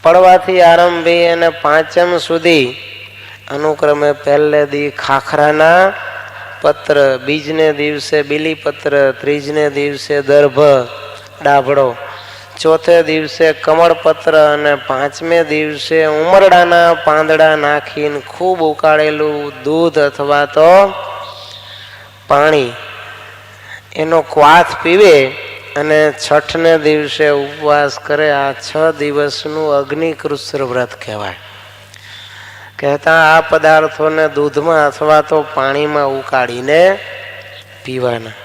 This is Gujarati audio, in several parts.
પડવાથી આરંભી અને પાંચમ સુધી અનુક્રમે પહેલે દી ખાખરાના પત્ર, બીજને દિવસે બીલીપત્ર, ત્રીજને દિવસે દર્ભ ડાભડો, ચોથે દિવસે કમળપત્ર અને પાંચમે દિવસે ઉમરડાના પાંદડા નાખીને ખૂબ ઉકાળેલું દૂધ અથવા તો પાણી એનો ક્વાથ પીવે અને છઠને દિવસે ઉપવાસ કરે. આ 6 દિવસનું અગ્નિકૃષ્ણ વ્રત કહેવાય. કહેતા આ પદાર્થોને દૂધમાં અથવા તો પાણીમાં ઉકાળીને પીવાના.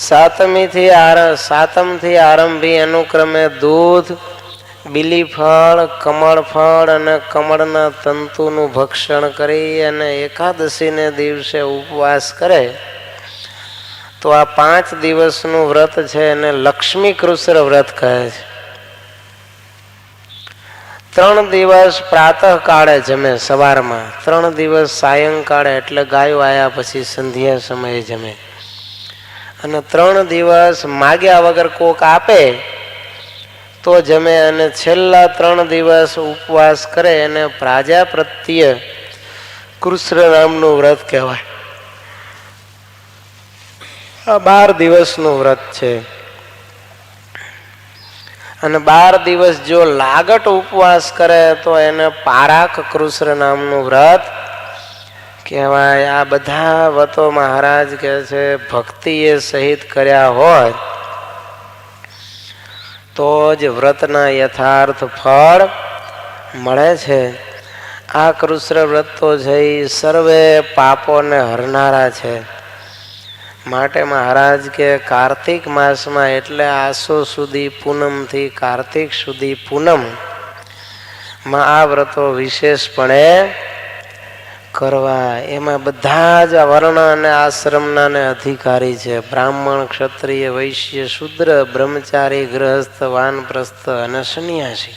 સાતમથી આરંભી અનુક્રમે દૂધ, બીલીફળ, કમળફળ અને કમળના તંતુનું ભક્ષણ કરી અને એકાદશીને દિવસે ઉપવાસ કરે તો આ 5 દિવસનું વ્રત છે એને લક્ષ્મીકૃષ્ણ વ્રત કહે છે. 3 દિવસ પ્રાતઃ કાળે જમે સવારમાં, 3 દિવસ સાયંકાળે એટલે ગાયો આવ્યા પછી સંધ્યા સમયે જમે, અને 3 દિવસ માગ્યા વગર કોક આપે તો જમે, અને છેલ્લા 3 દિવસ ઉપવાસ કરે એને પ્રાજાપ્રત્ય કૃષ્ણ નામનું વ્રત કહેવાય. આ 12 દિવસનું વ્રત છે. અને 12 દિવસ જો લાગટ ઉપવાસ કરે તો એને પારાક કૃષ્ણ નામનું વ્રત કહેવાય. આ બધા વ્રતો મહારાજ કહે છે ભક્તિએ સહિત કર્યા હોય તો જ વ્રતના યથાર્થ ફળ મળે છે. આ કૃષ્ણ વ્રત તો છે સર્વે પાપોને હરનારા છે. માટે મહારાજ કે કાર્તિક માસમાં એટલે આસો સુધી પૂનમથી કાર્તિક સુધી પૂનમમાં આ વ્રતો વિશેષપણે કરવા. એમાં બધા જ વર્ણ અને આશ્રમના ને અધિકારી છે. બ્રાહ્મણ, ક્ષત્રિય, વૈશ્ય, શૂદ્ર, બ્રહ્મચારી, ગૃહસ્થ, વાનપ્રસ્થ અને સંન્યાસી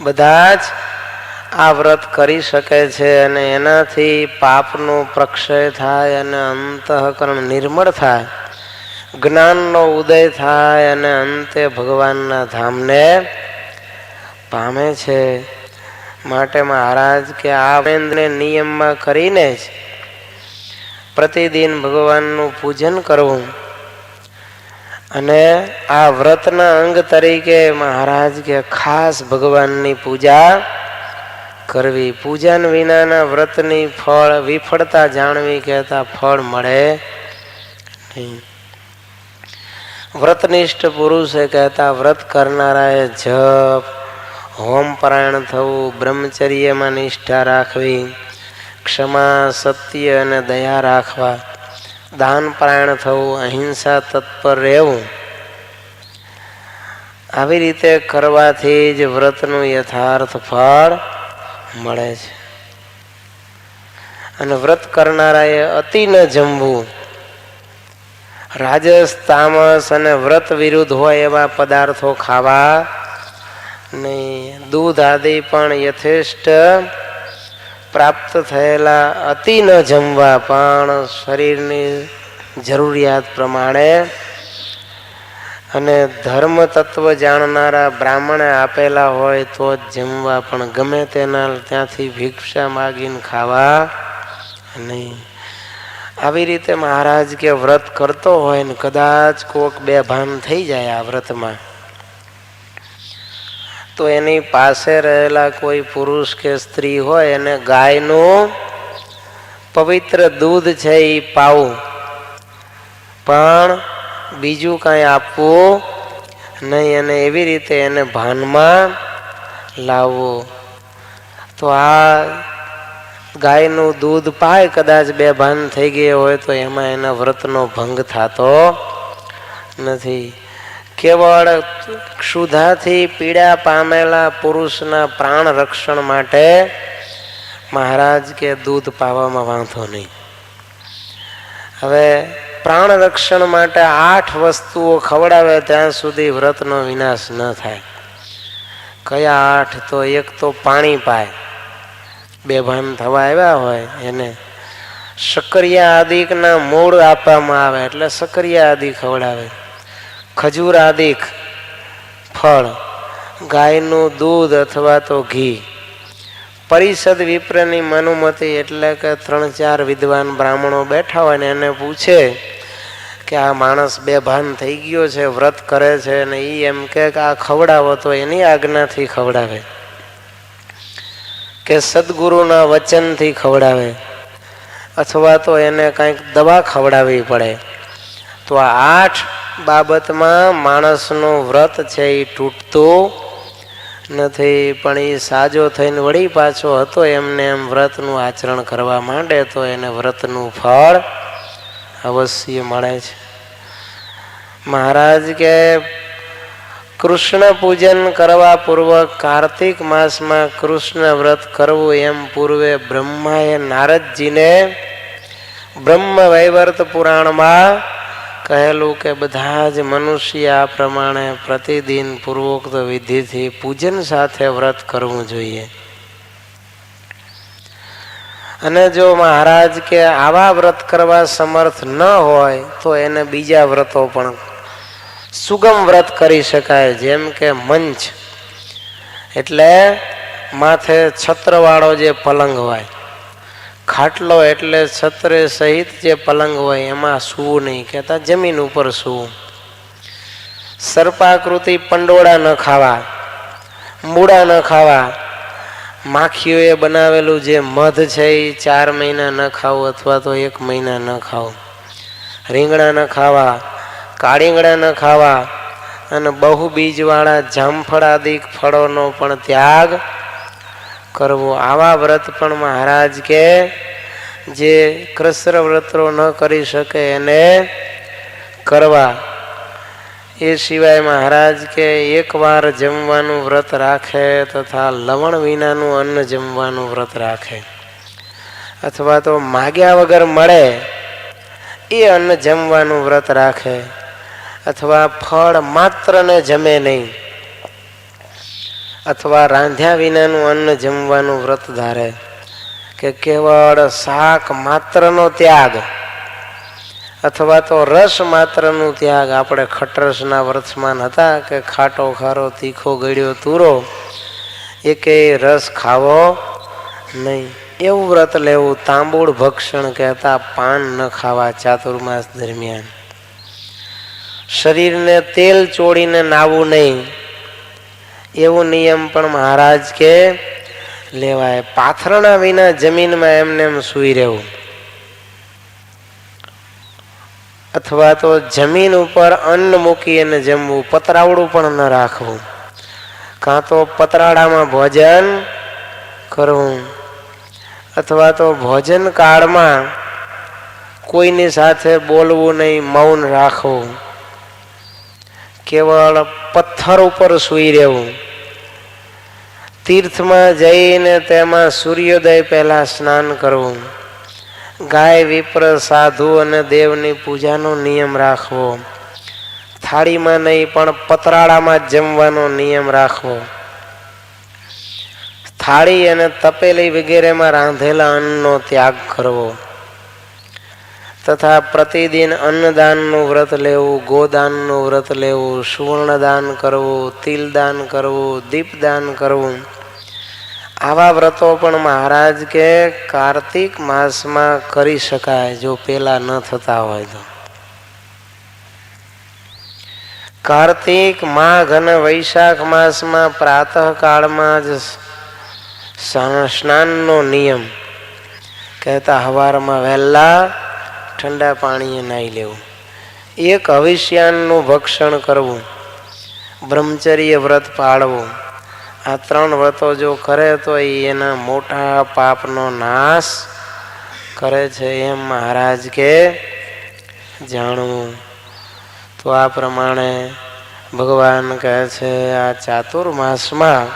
બધા જ આ વ્રત કરી શકે છે. અને એનાથી પાપનું પ્રક્ષય થાય અને અંતઃકરણ નિર્મળ થાય, જ્ઞાનનો ઉદય થાય અને અંતે ભગવાનના ધામને પામે છે. માટે મહારાજ કે આ નિયમમાં કરીને જ પ્રતિદિન ભગવાનનું પૂજન કરવું અને આ વ્રતના અંગ તરીકે મહારાજ કે ખાસ ભગવાનની પૂજા કરવી. પૂજન વિનાના વ્રતની ફળ વિફળતા જાણવી કહેતા ફળ મળે નહીં. વ્રતનિષ્ઠ પુરુષે કહેતા વ્રત કરનારાએ જપ, હોમ પરાયણ થવું, બ્રહ્મચર્યમાં નિષ્ઠા રાખવી, ક્ષમા, સત્ય અને દયા રાખવા, દાન પરાયણ થવું, અહિંસા તત્પર રહેવું. આવી રીતે કરવાથી જ વ્રતનું યથાર્થ ફળ મળે છે. અને વ્રત કરનારાએ અતિ ન જમવું. રાજસ, તામસ અને વ્રત વિરુદ્ધ હોય એવા પદાર્થો ખાવા નહીં. દૂધ આદિ પણ યથેષ્ટ પ્રાપ્ત થયેલા અતિ ન જમવા, પણ શરીરની જરૂરિયાત પ્રમાણે. અને ધર્મ તત્વ જાણનારા બ્રાહ્મણે આપેલા હોય તો જ જમવા, પણ ગમે તેના ત્યાંથી ભિક્ષા માગીને ખાવા નહીં. આવી રીતે મહારાજ કે વ્રત કરતો હોય ને કદાચ કોક બેભાન થઈ જાય આ વ્રતમાં તો એની પાસે રહેલા કોઈ પુરુષ કે સ્ત્રી હોય એને ગાયનું પવિત્ર દૂધ છે એ પાવું, પણ બીજું કાંઈ આપવું નહીં. અને એવી રીતે એને ભાનમાં લાવવું. તો આ ગાયનું દૂધ પાય કદાચ બેભાન થઈ ગયો હોય તો એમાં એના વ્રતનો ભંગ થતો નથી. કેવળ ક્ષુધાથી પીડા પામેલા પુરુષના પ્રાણ રક્ષણ માટે મહારાજ કે દૂધ પાવામાં વાંધો નહીં. હવે પ્રાણ રક્ષણ માટે 8 વસ્તુઓ ખવડાવે ત્યાં સુધી વ્રતનો વિનાશ ન થાય. કયા 8? તો એક તો પાણી પાય, બેભાન થવા આવ્યા હોય એને. શક્કરિયા આદિકના મૂળ આપવામાં આવે એટલે શક્કરિયા આદિ ખવડાવે. ખજૂર આદિક ફળ, ગાયનું દૂધ અથવા તો ઘી. પરિષદ વિપ્રની મનુમતિ એટલે કે 3-4 વિદ્વાન બ્રાહ્મણો બેઠા હોય ને એને પૂછે કે આ માણસ બેભાન થઈ ગયો છે, વ્રત કરે છે, ને એ એમ કે આ ખવડાવો તો એની આજ્ઞાથી ખવડાવે, કે સદગુરુના વચનથી ખવડાવે, અથવા તો એને કંઈક દવા ખવડાવવી પડે. તો આ 8 બાબતમાં માણસનું વ્રત છે એ તૂટતું નથી. પણ એ સાજો થઈને વળી પાછો હતો એમને એમ વ્રતનું આચરણ કરવા માંડે તો એને વ્રતનું ફળ અવશ્ય મળે છે. મહારાજ કે કૃષ્ણ પૂજન કરવા પૂર્વક કાર્તિક માસમાં કૃષ્ણ વ્રત કરવું એમ પૂર્વે બ્રહ્માએ નારદજીને બ્રહ્મ વૈવર્ત પુરાણમાં કહેલું કે બધા જ મનુષ્ય આ પ્રમાણે પ્રતિદિન પૂર્વોક્ત વિધિથી પૂજન સાથે વ્રત કરવું જોઈએ. અને જો મહારાજ કે આવા વ્રત કરવા સમર્થ ન હોય તો એને બીજા વ્રતો પણ સુગમ વ્રત કરી શકાય. જેમ કે મંચ એટલે માથે છત્રવાળો જે પલંગ હોય, ખાટલો એટલે છત્રે સહિત જે પલંગ હોય એમાં સૂવું નહીં, કહેતા જમીન ઉપર સૂવું. સર્પાકૃતિ પંડોળા ન ખાવા, મૂળા ન ખાવા, માખીઓએ બનાવેલું જે મધ છે એ 4 મહિના ન ખાવું અથવા તો 1 મહિના ન ખાવું. રીંગણા ન ખાવા, કાળીંગણા ન ખાવા, અને બહુ બીજવાળા જામફળ આદિ ફળોનો પણ ત્યાગ કરવો. આવા વ્રત પણ મહારાજ કે જે કૃષ્ણ વ્રતો ન કરી શકે એને કરવા. એ સિવાય મહારાજ કે 1 વાર જમવાનું વ્રત રાખે તથા લવણ વિનાનું અન્ન જમવાનું વ્રત રાખે, અથવા તો માગ્યા વગર મળે એ અન્ન જમવાનું વ્રત રાખે, અથવા ફળ માત્ર ને જમે નહીં, અથવા રાંધ્યા વિનાનું અન્ન જમવાનું વ્રત ધારે, કે કેવળ શાક માત્રનો ત્યાગ અથવા તો રસ માત્રનું ત્યાગ. આપણે ખટરસના વર્તમાન હતા કે ખાટો ખારો તીખો ગળ્યો તુરો એકેય રસ ખાવો નહીં, એવું વ્રત લેવું. તાંબુળ ભક્ષણ કહેતા પાન ન ખાવા ચાતુર્માસ દરમિયાન. શરીરને તેલ ચોળીને નાવું નહીં, એવું નિયમ પણ મહારાજ કે લેવાય. પાથરણા વિના જમીનમાં એમને એમ સૂઈ રહેવું, અથવા તો જમીન ઉપર અન્ન મૂકી અને જમવું. પતરાવડું પણ ન રાખવું, કાં તો પતરાળામાં ભોજન કરવું, અથવા તો ભોજન કાળમાં કોઈની સાથે બોલવું નહીં, મૌન રાખવું. કેવળ પથ્થર ઉપર સૂઈ રહેવું. તીર્થમાં જઈને તેમાં સૂર્યોદય પહેલા સ્નાન કરવું. ગાય વિપ્ર સાધુ અને દેવની પૂજાનો નિયમ રાખવો. થાળીમાં નહીં પણ પતરાળામાં જ જમવાનો નિયમ રાખવો. થાળી અને તપેલી વગેરેમાં રાંધેલા અન્નનો ત્યાગ કરવો. તથા પ્રતિદિન અન્નદાનનું વ્રત લેવું, ગોદાનનું વ્રત લેવું, સુવર્ણદાન કરવું, તિલદાન કરવું, દીપદાન કરવું. આવા વ્રતો પણ મહારાજ કે કાર્તિક માસમાં કરી શકાય જો પેલા ન થતા હોય તો. કાર્તિક, માઘ અને વૈશાખ માસમાં પ્રાતઃ કાળમાં જ સ્નાનનો નિયમ, કહેતા સવારમાં વહેલા ઠંડા પાણીએ નાહી લેવું. 1 હવિષ્યાનનું ભક્ષણ કરવું, બ્રહ્મચર્ય વ્રત પાળવું. આ 3 વ્રતો જો કરે તો એના મોટા પાપનો નાશ કરે છે એમ મહારાજ કે જાણવું. તો આ પ્રમાણે ભગવાન કહે છે આ ચાતુર્માસમાં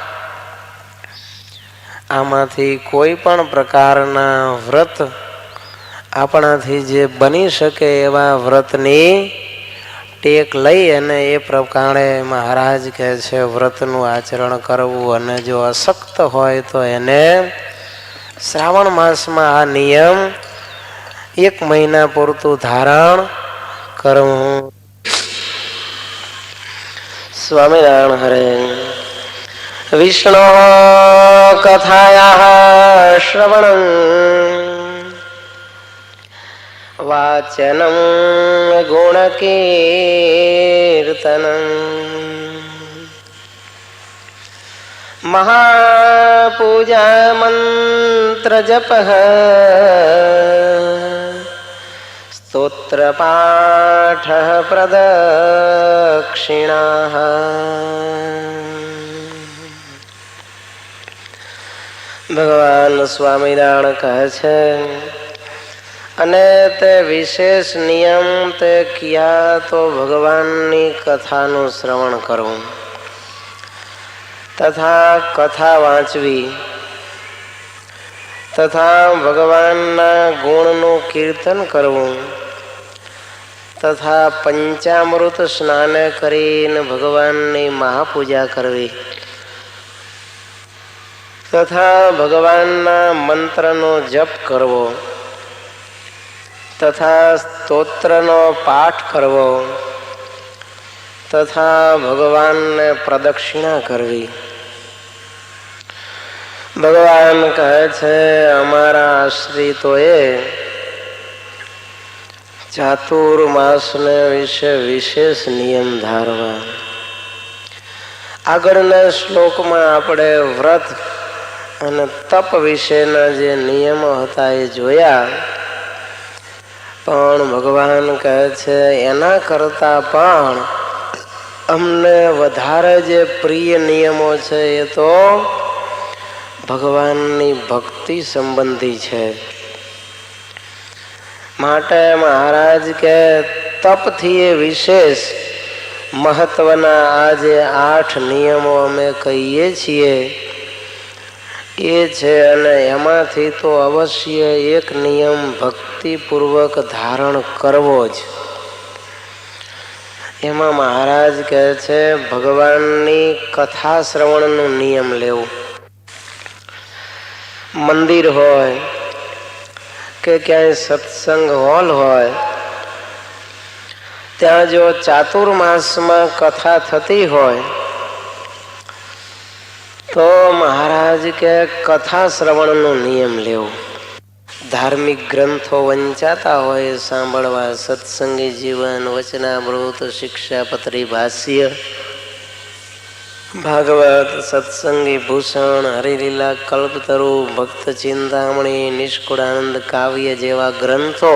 આમાંથી કોઈ પણ પ્રકારના વ્રત આપણાથી જે બની શકે એવા વ્રતની ટેક લઈ અને એ પ્રકારે મહારાજ કહે છે વ્રતનું આચરણ કરવું. અને જો અશક્ત હોય તો એને શ્રાવણ માસમાં આ નિયમ 1 મહિના પૂરતું ધારણ કરવું. સ્વામિનારાયણ હરે. વિષ્ણુ કથાયા શ્રવણં વાચનં ગુણકીર્તનં મહાપૂજા મંત્ર જપઃ સ્તોત્ર પાઠ પ્રદક્ષિણાઃ. ભગવાન સ્વામિનારાયણ કહે છે, અને તે વિશેષ નિયમ તે કિયા તો ભગવાનની કથાનું શ્રવણ કરવું તથા કથા વાંચવી તથા ભગવાનના ગુણનું કીર્તન કરવું તથા પંચામૃત સ્નાન કરીને ભગવાનની મહાપૂજા કરવી તથા ભગવાનના મંત્રનો જપ કરવો તથા સ્તોત્રનો પાઠ કરવો તથા ભગવાનને પ્રદક્ષિણા કરવી. ભગવાન કહે છે, અમારા આશ્રિતોએ ચાતુર્માસને વિશે વિશેષ નિયમ ધારવા. આગળના શ્લોકમાં આપણે વ્રત અને તપ વિશેના જે નિયમો હતા એ જોયા, પણ ભગવાન કહે છે એના કરતા પણ અમને વધારે જે પ્રિય નિયમો છે એ તો ભગવાનની ભક્તિ સંબંધી છે. માટે મહારાજ કે તપથી એ વિશેષ મહત્વના આ જે 8 નિયમો અમે કહીએ છીએ એ છે, અને એમાંથી તો અવશ્ય એક નિયમ ભક્તિપૂર્વક ધારણ કરવો જ. એમાં મહારાજ કહે છે ભગવાનની કથા શ્રવણનો નિયમ લેવો. મંદિર હોય કે ક્યાંય સત્સંગ હોલ હોય, ત્યાં જો ચાતુર્માસમાં કથા થતી હોય તો મહારાજ કે કથા શ્રવણનો નિયમ લેવો. ધાર્મિક ગ્રંથો વંચાતા હોય સાંભળવા, સત્સંગી જીવન, વચનામૃત, શિક્ષાપત્રી, ભાષ્ય, ભાગવત, સત્સંગી ભૂષણ, હરિલીલા, કલ્પતરુ, ભક્ત ચિંતામણી, નિષ્કુળાનંદ કાવ્ય જેવા ગ્રંથો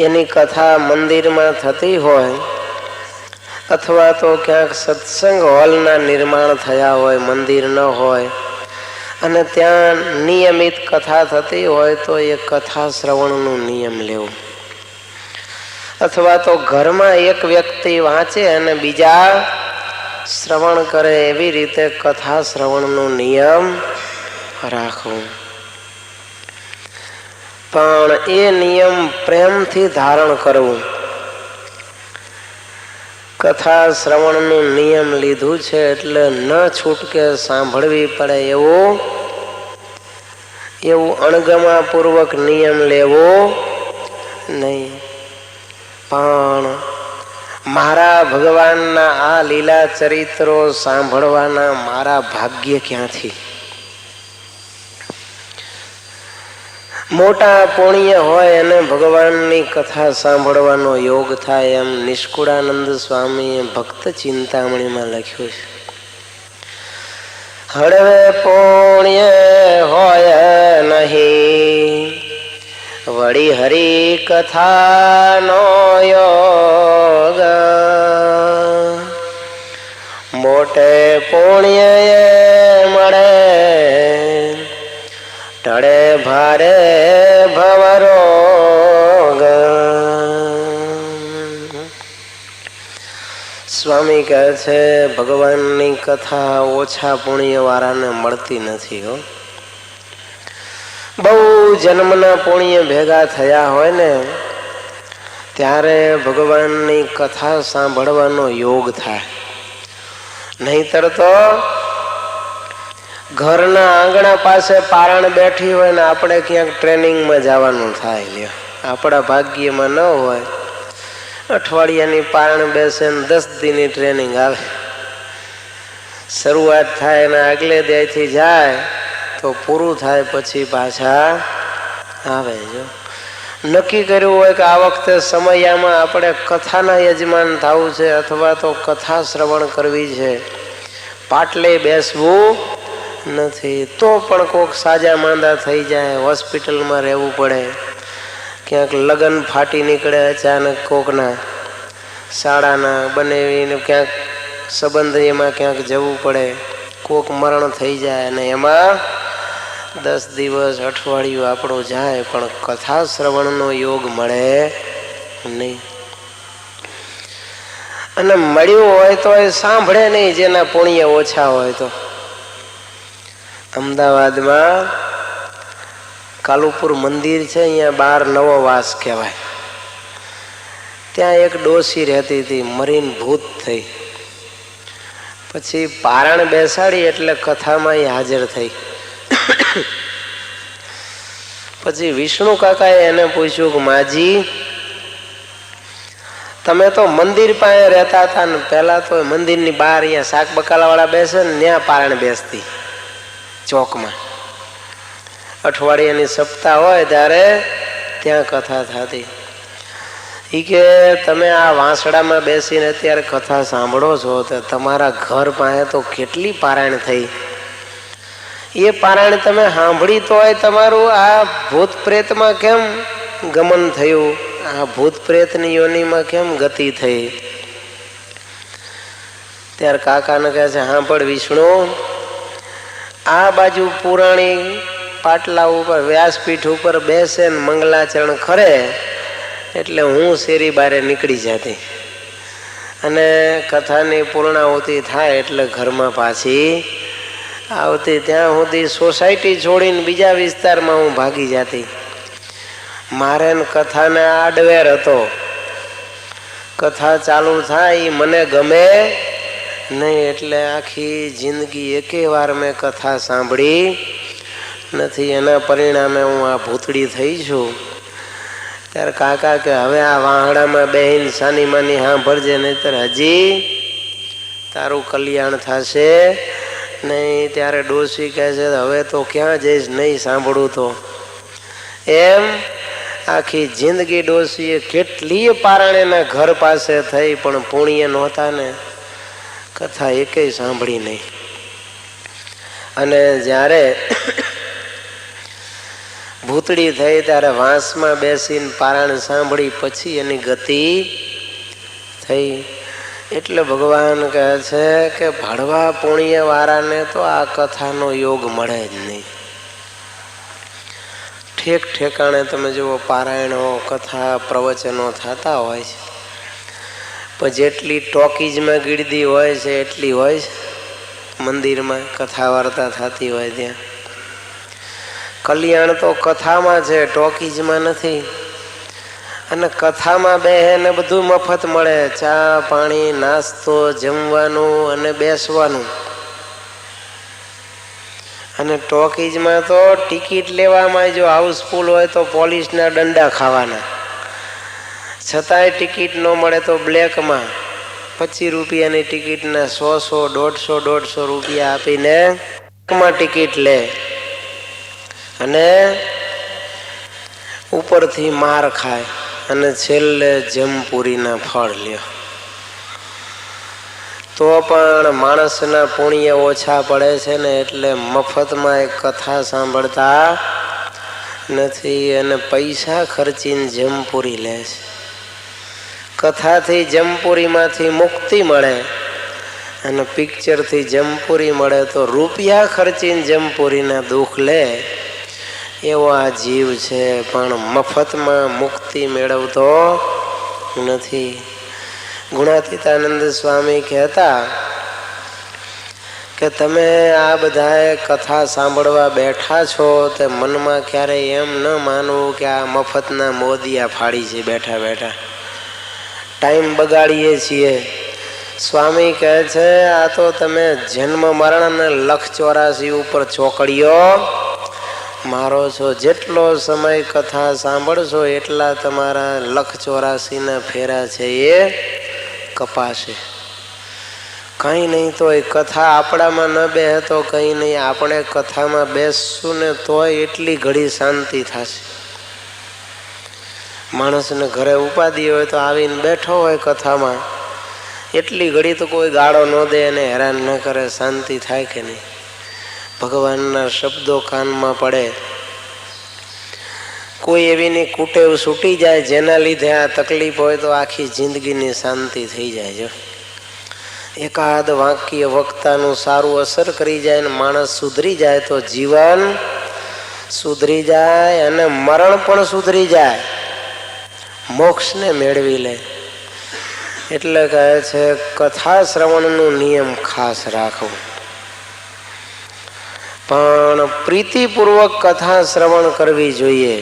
એની કથા મંદિરમાં થતી હોય અથવા તો ક્યાંક સત્સંગ હોલના નિર્માણ થયા હોય, મંદિર ન હોય, અને ત્યાં નિયમિત કથા થતી હોય તો એ કથા શ્રવણનો નિયમ લેવો. અથવા તો ઘરમાં એક વ્યક્તિ વાંચે અને બીજા શ્રવણ કરે, એવી રીતે કથા શ્રવણનો નિયમ રાખવો. પણ એ નિયમ પ્રેમથી ધારણ કરવું. કથા શ્રવણનું નિયમ લીધું છે એટલે ન છૂટકે સાંભળવી પડે એવું અણગમાપૂર્વક નિયમ લેવો નહીં. પણ મારા ભગવાનના આ લીલા ચરિત્રો સાંભળવાના મારા ભાગ્ય ક્યાંથી? મોટા પુણ્ય હોય અને ભગવાનની કથા સાંભળવાનો યોગ થાય, એમ નિષ્કુળાનંદ સ્વામીએ ભક્ત ચિંતામણીમાં લખ્યું છે. હળવે પુણ્ય હોય નહીં વળી હરિ કથાનો યોગ, મોટે પુણ્ય મળે ટળે ભારે ભવરોગ. સ્વામી કહે છે ભગવાનની કથા ઓછા પુણ્ય વાળાને મળતી નથી હો. બહુ જન્મના પુણ્ય ભેગા થયા હોય ને ત્યારે ભગવાનની કથા સાંભળવાનો યોગ થાય. નહીતર તો ઘરના આંગણા પાસે પારણ બેઠી હોય ને આપણે ક્યાંક ટ્રેનિંગમાં જવાનું થાય, આપણા ભાગ્યમાં ન હોય. અઠવાડિયાની પારણ બેસે ને 10 દીની ટ્રેનિંગ આવે. શરૂઆત થાય અને આગલે દેથી જાય તો પૂરું થાય પછી પાછા આવે. જો નક્કી કર્યું હોય કે આ વખતે સમયમાં આપણે કથાના યજમાન થવું છે અથવા તો કથા શ્રવણ કરવી છે, પાટલે બેસવું નથી, તો પણ કોઈક સાજા માંદા થઈ જાય, હોસ્પિટલમાં રહેવું પડે, ક્યાંક લગ્ન ફાટી નીકળે અચાનક કોકના શાળાના બનેવીને ક્યાંક સંબંધીમાં ક્યાંક જવું પડે, કોક મરણ થઈ જાય અને એમાં 10 દિવસ અઠવાડિયું આપણું જાય પણ કથા શ્રવણનો યોગ મળે નહીં. અને મળ્યું હોય તો એ સાંભળે નહીં જેના પુણ્ય ઓછા હોય તો. અમદાવાદમાં કાલુપુર મંદિર છે, અહીંયા બહાર નવો વાસ કહેવાય. ત્યાં એક ડોસી રહેતી હતી, મરીને ભૂત થઈ. પછી પારણ બેસાડી એટલે કથામાં એ હાજર થઈ. પછી વિષ્ણુ કાકાએ એને પૂછ્યું કે માજી, તમે તો મંદિર પાસે રહેતા હતા ને પહેલા તો મંદિરની બહાર અહીંયા શાક બકાલા વાળા બેસે ને ત્યાં પારણ બેસતી ચોકમાં. અઠવાડિયાની સપ્તાહ હોય ત્યારે ત્યાં કથા થતી. એ કે તમે આ વાંસડામાં બેસીને અત્યારે કથા સાંભળો છો તો તમારા ઘર પાસે તો કેટલી પારાયણ થઈ. એ પારાયણ તમે સાંભળી તો હોય તમારું આ ભૂત પ્રેતમાં કેમ ગમન થયું, આ ભૂત પ્રેતની યોનિમાં કેમ ગતિ થઈ. ત્યારે કાકાને કહે છે, સાંભળ વિષ્ણુ, આ બાજુ પુરાણી પાટલા ઉપર વ્યાસપીઠ ઉપર બેસે ને મંગલાચરણ ખરે એટલે હું શેરી બારે નીકળી જતી અને કથાની પૂર્ણાહુતિ થાય એટલે ઘરમાં પાછી આવતી. ત્યાં સુધી સોસાયટી છોડીને બીજા વિસ્તારમાં હું ભાગી જતી. મારે કથાને આડવેર હતો. કથા ચાલુ થાય એ મને ગમે નહીં એટલે આખી જિંદગી એકે વાર મેં કથા સાંભળી નથી. એના પરિણામે હું આ ભૂતડી થઈ છું. ત્યારે કાકા કે હવે આ વાહડામાં બેહીને સાની માની સાંભળજે, નહીતર હજી તારું કલ્યાણ થશે નહીં. ત્યારે ડોસી કહે છે, હવે તો ક્યાં જઈશ, નહીં સાંભળું તો. એમ આખી જિંદગી ડોસીએ કેટલીય પારણેના ઘર પાસે થઈ પણ પુણ્ય નહોતા ને, કથા એકેય સાંભળી નહીં. અને જ્યારે ભૂતડી થઈ ત્યારે વાંસમાં બેસીને પારાયણ સાંભળી પછી એની ગતિ થઈ. એટલે ભગવાન કહે છે કે ભળવા પુણ્ય વાળાને તો આ કથાનો યોગ મળે જ નહીં. ઠેક ઠેકાણે તમે જુઓ પારાયણો કથા પ્રવચનો થતા હોય છે, પણ જેટલી ટોકીજમાં ગીરદી હોય છે એટલી હોય છે મંદિરમાં કથા વાર્તા થતી હોય ત્યાં. કલ્યાણ તો કથામાં છે, ટોકીજમાં નથી. અને કથામાં બેહે બધું મફત મળે, ચા પાણી નાસ્તો જમવાનું અને બેસવાનું. અને ટોકીજમાં તો ટિકિટ લેવામાં જો હાઉસફુલ હોય તો પોલીસના દંડા ખાવાના, છતાંય ટિકિટ ન મળે તો બ્લેકમાં 25 રૂપિયાની ટિકિટના 100 રૂપિયા આપીને ટિકિટ લે અને ઉપરથી માર ખાય અને છેલ્લે જમપુરીના ફળ લ્યો. તો પણ માણસના પુણ્ય ઓછા પડે છે ને એટલે મફતમાં એક કથા સાંભળતા નથી અને પૈસા ખર્ચીને જમપુરી લે છે. કથાથી જમપુરીમાંથી મુક્તિ મળે અને પિક્ચરથી જમપુરી મળે તો રૂપિયા ખર્ચીને જમપુરીના દુઃખ લે. એવો આ જીવ છે પણ મફતમાં મુક્તિ મેળવતો નથી. ગુણાતીતાનંદ સ્વામી કહેતા કે તમે આ બધાએ કથા સાંભળવા બેઠા છો તે મનમાં ક્યારેય એમ ન માનવું કે આ મફતના મોદિયા ફાડી છે, બેઠા બેઠા ટાઈમ બગાડીએ છીએ. સ્વામી કહે છે આ તો તમે જન્મ મરણ અને 184 ઉપર ચોકડીઓ મારો છો. જેટલો સમય કથા સાંભળશો એટલા તમારા 1,84,ના ફેરા છે એ કપાશે. કંઈ નહીં તો એ કથા આપણામાં ન બેહે તો કંઈ નહીં, આપણે કથામાં બેસશું ને તોય એટલી ઘડી શાંતિ થશે. માણસને ઘરે ઉપાધિ હોય તો આવીને બેઠો હોય કથામાં, એટલી ઘડી તો કોઈ ગાળો ન દે અને હેરાન ન કરે, શાંતિ થાય કે નહીં? ભગવાનના શબ્દો કાનમાં પડે, કોઈ એવીની કુટેવ છૂટી જાય જેના લીધે આ તકલીફ હોય તો આખી જિંદગીની શાંતિ થઈ જાય. જો એકાદ વાક્ય વક્તાનું સારું અસર કરી જાય ને માણસ સુધરી જાય તો જીવન સુધરી જાય અને મરણ પણ સુધરી જાય, મોક્ષને મેળવી લે. એટલે કહે છે કથા શ્રવણનું નિયમ ખાસ રાખવું, પણ પ્રીતિપૂર્વક કથા શ્રવણ કરવી જોઈએ.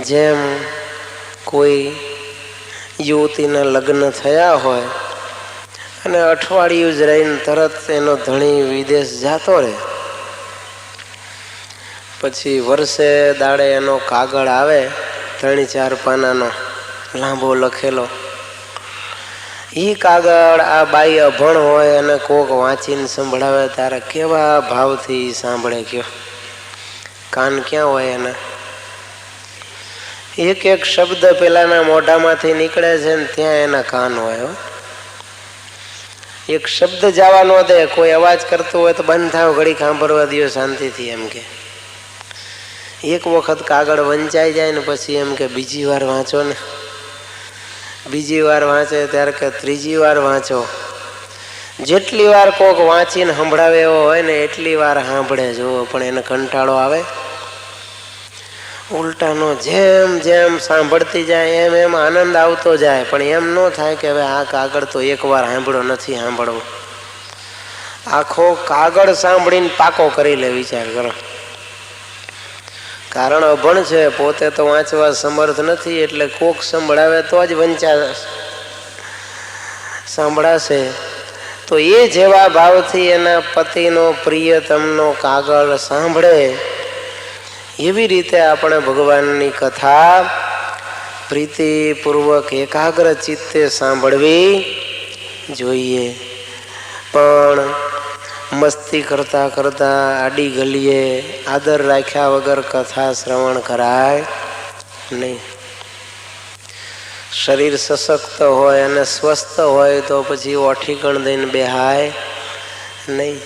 જેમ કોઈ યુવતીના લગ્ન થયા હોય અને અઠવાડિયું જ રહીને તરત એનો ધણી વિદેશ જતો રહે, પછી વર્ષે દાડે એનો કાગળ આવે 3-4 પાનાનો લાંબો લખેલો. એ કાગળ આ બાઈ અભણ હોય અને કોક વાંચીને સંભળાવે ત્યારે કેવા ભાવથી સાંભળે, કયો કાન ક્યાં હોય એના? એક એક શબ્દ પેલાના મોઢામાંથી નીકળે છે ને ત્યાં એના કાન હોય. એક શબ્દ જવા ન દે, કોઈ અવાજ કરતો હોય તો બંધ થાવ, ઘડી સાંભળવા દો શાંતિથી. એમ કે એક વખત કાગળ વંચાઈ જાય ને પછી એમ કે બીજી વાર વાંચો ને. બીજી વાર વાંચે ત્યારે કે ત્રીજી વાર વાંચો. જેટલી વાર કોક વાંચીને સંભળાવે એવો હોય ને એટલી વાર સાંભળે. જુઓ, પણ એને કંટાળો આવે? ઉલટાનો જેમ જેમ સાંભળતી જાય એમ એમ આનંદ આવતો જાય. પણ એમ ન થાય કે હવે આ કાગળ તો એકવાર સાંભળ્યો, નથી સાંભળવો. આખો કાગળ સાંભળીને પાકો કરી લે. વિચાર કરો. કારણ અભણ છે, પોતે તો વાંચવા સમર્થ નથી, એટલે કોક સંભળાવે તો જ સાંભળાશે. તો એ જેવા ભાવથી એના પતિનો પ્રિયતમનો કાગળ સાંભળે એવી રીતે આપણે ભગવાનની કથા પ્રીતિપૂર્વક એકાગ્ર ચિત્તે સાંભળવી જોઈએ. પણ મસ્તી કરતા કરતા આડી ગલીએ આદર રાખ્યા વગર કથા શ્રવણ કરાય નહીં. શરીર સશક્ત હોય અને સ્વસ્થ હોય તો પછી ઓઠીકણ દઈને બેહાય નહીં.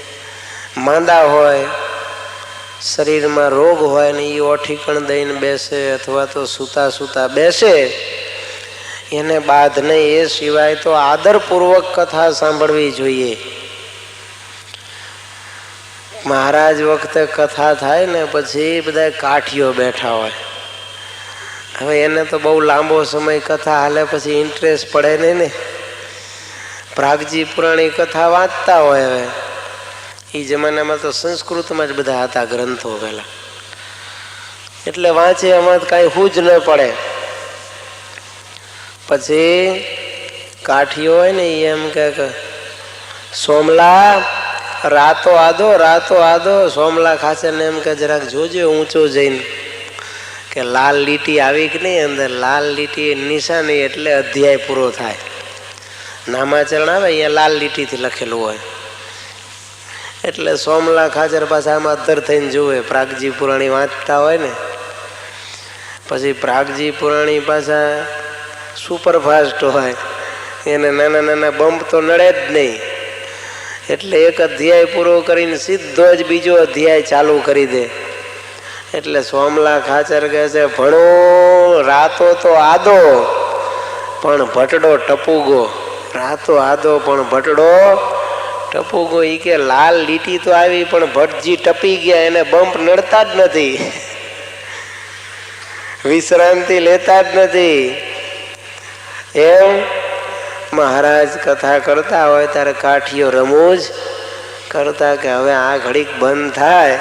માંદા હોય, શરીરમાં રોગ હોય ને એ ઓઠીકણ દઈને બેસે અથવા તો સૂતા સૂતા બેસે, એને બાદ નહીં. એ સિવાય તો આદરપૂર્વક કથા સાંભળવી જોઈએ. મહારાજ વખતે કથા થાય ને પછી બધા કાઠીઓ બેઠા હોય. હવે એને તો બહુ લાંબો સમય કથા હાલે પછી ઇન્ટરેસ્ટ પડે નહીં ને. પ્રાગજી પુરાણી કથા વાંચતા હોય. હવે એ જમાનામાં તો સંસ્કૃતમાં જ બધા હતા ગ્રંથો પહેલા, એટલે વાંચે એમાં કાંઈ હું જ ન પડે. પછી કાઠીઓ હોય ને એમ કે સોમલા રાતો આદો. સોમલા ખાસે ને એમ કે જરાક જોજો ઊંચો જઈને કે લાલ લીટી આવી કે નહીં અંદર. લાલ લીટી નિશાની એટલે અધ્યાય પૂરો થાય. નામાચરણ આવે અહીંયા લાલ લીટીથી લખેલું હોય, એટલે સોમલા ખાચર પાછા આમાં અધર થઈને જુએ. પ્રાગજી પુરાણી વાંચતા હોય ને પછી પ્રાગજી પુરાણી પાછા સુપરફાસ્ટ હોય, એને નાના નાના બમ્પ તો નડે જ નહીં. એટલે એક અધ્યાય પૂરો કરીને સીધો જ બીજો અધ્યાય ચાલુ કરી દે. એટલે સોમલા ખાચર કહે છે ભણો રાતો તો આદો પણ ભટડો ટપુગો. રાતો આદો પણ ભટડો ટપુગો. ઈ કે લાલ લીટી તો આવી પણ ભટજી ટપી ગયા, એને બમ્પ નડતા જ નથી, વિશ્રાંતિ લેતા જ નથી. એમ મહારાજ કથા કરતા હોય ત્યારે કાઠીઓ રમૂજ કરતા કે હવે આ ઘડીક બંધ થાય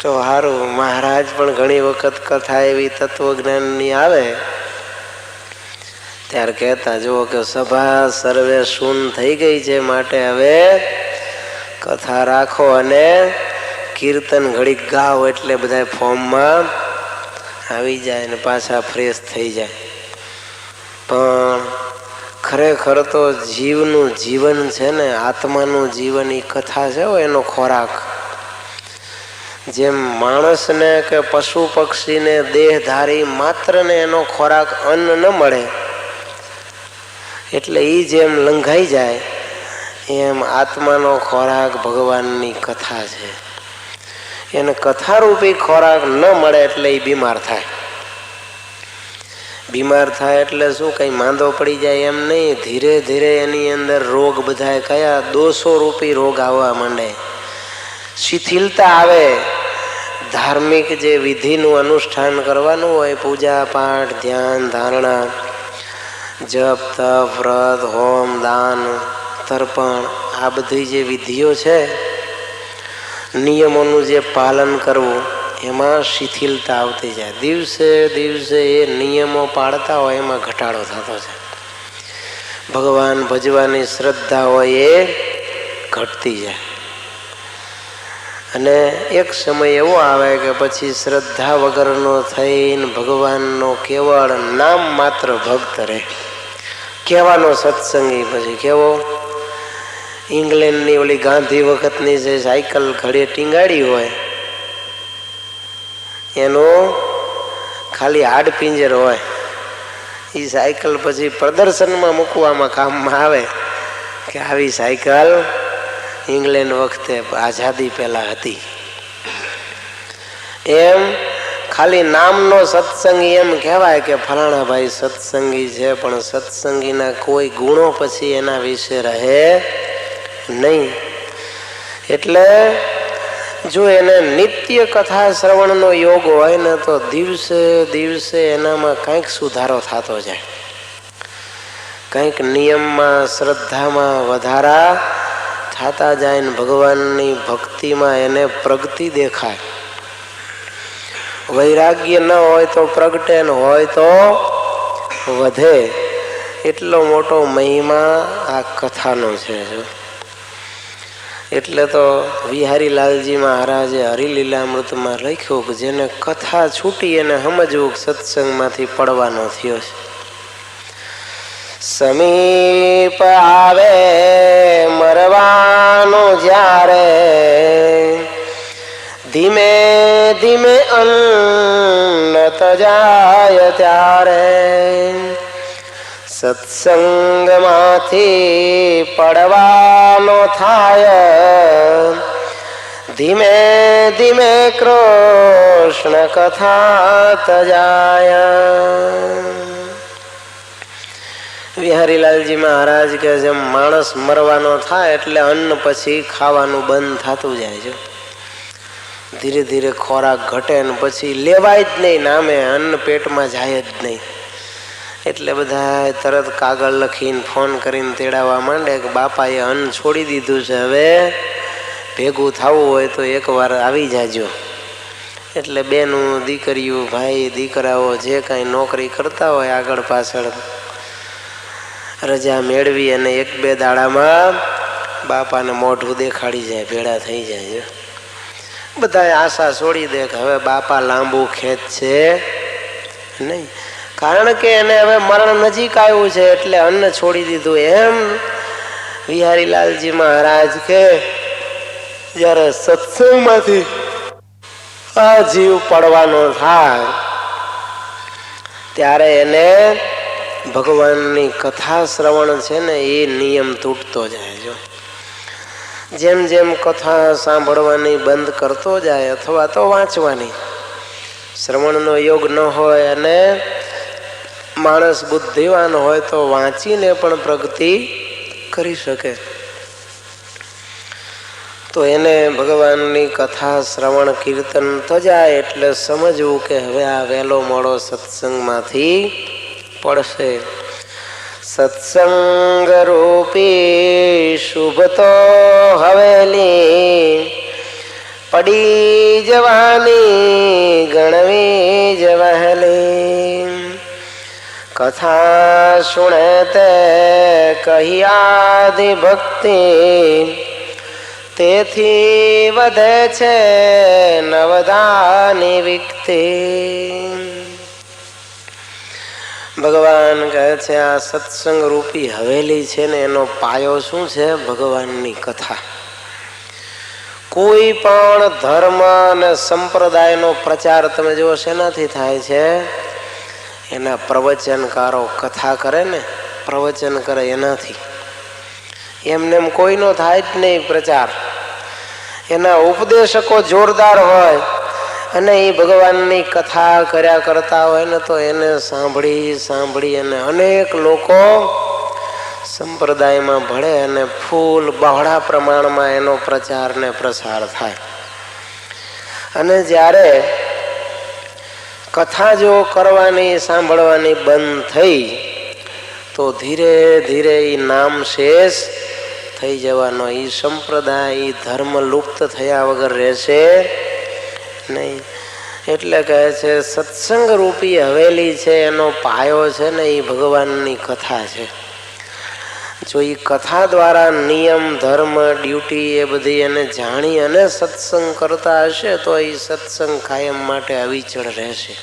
તો સારું. મહારાજ પણ ઘણી વખત કથા એવી તત્વજ્ઞાનની આવે ત્યારે કહેતા, જુઓ કે સભા સર્વે શૂન થઈ ગઈ છે, માટે હવે કથા રાખો અને કીર્તન ઘડીક ગાવ એટલે બધા ફોર્મમાં આવી જાય ને પાછા ફ્રેશ થઈ જાય. પણ ખરેખર તો જીવનું જીવન છે ને, આત્માનું જીવન એ કથા છે, એનો ખોરાક. જેમ માણસને કે પશુ પક્ષીને દેહધારી માત્રને એનો ખોરાક અન્ન ન મળે એટલે એ જેમ લંઘાઈ જાય, એમ આત્માનો ખોરાક ભગવાનની કથા છે. એને કથારૂપી ખોરાક ન મળે એટલે એ બીમાર થાય. બીમાર થાય એટલે શું, કંઈ માંદો પડી જાય એમ નહીં, ધીરે ધીરે એની અંદર રોગ બધા કયા દોષો રૂપી રોગ આવવા માંડે, શિથિલતા આવે. ધાર્મિક જે વિધિનું અનુષ્ઠાન કરવાનું હોય, પૂજા પાઠ ધ્યાન ધારણા જપ તપ વ્રત હોમ દાન તર્પણ, આ બધી જે વિધિઓ છે, નિયમોનું જે પાલન કરવું, એમાં શિથિલતા આવતી જાય. દિવસે દિવસે એ નિયમો પાળતા હોય એમાં ઘટાડો થતો છે. ભગવાન ભજવાની શ્રદ્ધા હોય એ ઘટતી જાય. અને એક સમય એવો આવે કે પછી શ્રદ્ધા વગરનો થઈને ભગવાનનો કેવળ નામ માત્ર ભક્ત રહે. કહેવાનો સત્સંગી પછી કેવો, ઇંગ્લેન્ડની ઓલી ગાંધી વખતની જે સાયકલ ઘડીએ ટીંગાડી હોય એનું ખાલી હાડપિંજર હોય, એ સાયકલ પછી પ્રદર્શનમાં મૂકવામાં કામમાં આવે કે આવી સાયકલ ઇંગ્લેન્ડ વખતે આઝાદી પહેલા હતી. એમ ખાલી નામનો સત્સંગી એમ કહેવાય કે ફલાણા ભાઈ સત્સંગી છે, પણ સત્સંગીના કોઈ ગુણો પછી એના વિશે રહે નહીં. એટલે જો એને નિત્ય કથા શ્રવણનો યોગ હોય ને તો દિવસે દિવસે એનામાં કંઈક સુધારો થતો જાય, કંઈક નિયમમાં શ્રદ્ધામાં વધારા થતા જાય ને ભગવાનની ભક્તિમાં એને પ્રગતિ દેખાય. વૈરાગ્ય ન હોય તો પ્રગટે, ન હોય તો વધે. એટલો મોટો મહિમા આ કથાનો છે. એટલે તો વિહારીલાલજી મહારાજે હરિલીલામૃતમાં લખ્યું કે જેને કથા છૂટી એને સમજવું સત્સંગમાંથી પડવાનો થયો છે. સમીપ આવે મરવાનું જ્યારે, ધીમે ધીમે અન્નત જાય ત્યારે, સત્સંગમાંથી પડવાનો થાય, ધીમે ધીમે કૃષ્ણ કથા તજાય. વિહારીલાલજી મહારાજ કે જેમ માણસ મરવાનો થાય એટલે અન્ન પછી ખાવાનું બંધ થતું જાય છે. ધીરે ધીરે ખોરાક ઘટે ને પછી લેવાય જ નહીં, નામે અન્ન પેટમાં જાય જ નહીં. એટલે બધા તરત કાગળ લખીને ફોન કરીને તેડાવવા માંડે કે બાપાએ અન્ન છોડી દીધું છે, હવે ભેગું થવું હોય તો એકવાર આવી જાજો. એટલે બેનું દીકરીઓ ભાઈ દીકરાઓ જે કાંઈ નોકરી કરતા હોય આગળ પાછળ રજા મેળવી અને એક બે દાડામાં બાપાને મોઢું દેખાડી જાય, ભેળા થઈ જાય. બધા આશા છોડી દે કે હવે બાપા લાંબુ ખેંચ છે નહીં, કારણ કે એને હવે મરણ નજીક આવ્યું છે એટલે અન્ન છોડી દીધું. એમ વિહારીલાલજી મહારાજ કે જ્યારે સત્સંગમાંથી આ જીવ પડવાનો થાય ત્યારે એને ભગવાનની કથા શ્રવણ છે ને એ નિયમ તૂટતો જાય. જો જેમ જેમ કથા સાંભળવાની બંધ કરતો જાય અથવા તો વાંચવાની, શ્રવણનો યોગ ન હોય અને માણસ બુદ્ધિવાન હોય તો વાંચીને પણ પ્રગતિ કરી શકે. તો એને ભગવાનની કથા શ્રવણ કીર્તન તજાય એટલે સમજવું કે હવે આ વહેલો મોડો સત્સંગમાંથી પડશે. સત્સંગ રૂપી શુભ તો હવેલી, પડી જવાની ગણવી જ વહેલી. કથા સુણે તે કહી આદિ ભક્તિ, તેથી વધે છે નવદાની વિકતિ. ભગવાન કહે છે આ સત્સંગ રૂપી હવેલી છે ને એનો પાયો શું છે? ભગવાનની કથા. કોઈ પણ ધર્મ અને સંપ્રદાયનો પ્રચાર તમે જુઓ શેનાથી થાય છે? એના પ્રવચનકારો કથા કરે ને, પ્રવચન કરે એનાથી. એમને એમ કોઈનો થાય જ નહીં પ્રચાર. એના ઉપદેશકો જોરદાર હોય અને એ ભગવાનની કથા કર્યા કરતા હોય ને તો એને સાંભળી અને અનેક લોકો સંપ્રદાયમાં ભળે અને ફૂલ બહોળા પ્રમાણમાં એનો પ્રચાર ને પ્રસાર થાય. અને જ્યારે કથા જો કરવાની સાંભળવાની બંધ થઈ તો ધીરે ધીરે એ નામ શેષ થઈ જવાનો. એ સંપ્રદાય એ ધર્મ લુપ્ત થયા વગર રહેશે નહીં. એટલે કહે છે સત્સંગ રૂપી હવેલી છે એનો પાયો છે ને એ ભગવાનની કથા છે. જો એ કથા દ્વારા નિયમ ધર્મ ડ્યુટી એ બધી એને જાણી અને સત્સંગ કરતા હશે તો એ સત્સંગ કાયમ માટે અવિચળ રહેશે.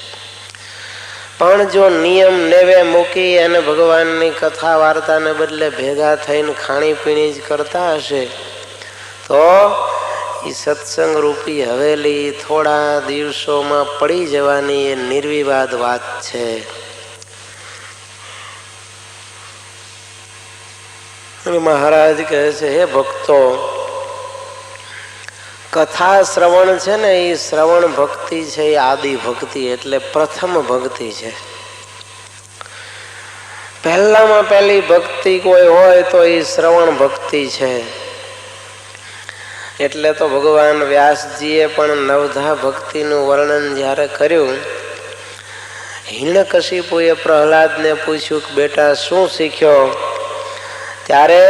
પણ જો નિયમ નેવે મૂકી અને ભગવાનની કથા વાર્તાને બદલે ભેગા થઈને ખાણીપીણી જ કરતા હશે તો એ સત્સંગ રૂપી હવેલી થોડા દિવસોમાં પડી જવાની એ નિર્વિવાદ વાત છે. મહારાજ કહે છે હે ભક્તો, કથા શ્રવણ છે ને એ શ્રવણ ભક્તિ છે, એ આદિ ભક્તિ એટલે પ્રથમ ભક્તિ છે. પહેલામાં પહેલી ભક્તિ કોઈ હોય તો એ શ્રવણ ભક્તિ છે. એટલે તો ભગવાન વ્યાસજીએ પણ નવધા ભક્તિનું વર્ણન જ્યારે કર્યું, હિરણ્યકશિપુએ પ્રહલાદને પૂછ્યું કે બેટા શું શીખ્યો? ત્યારે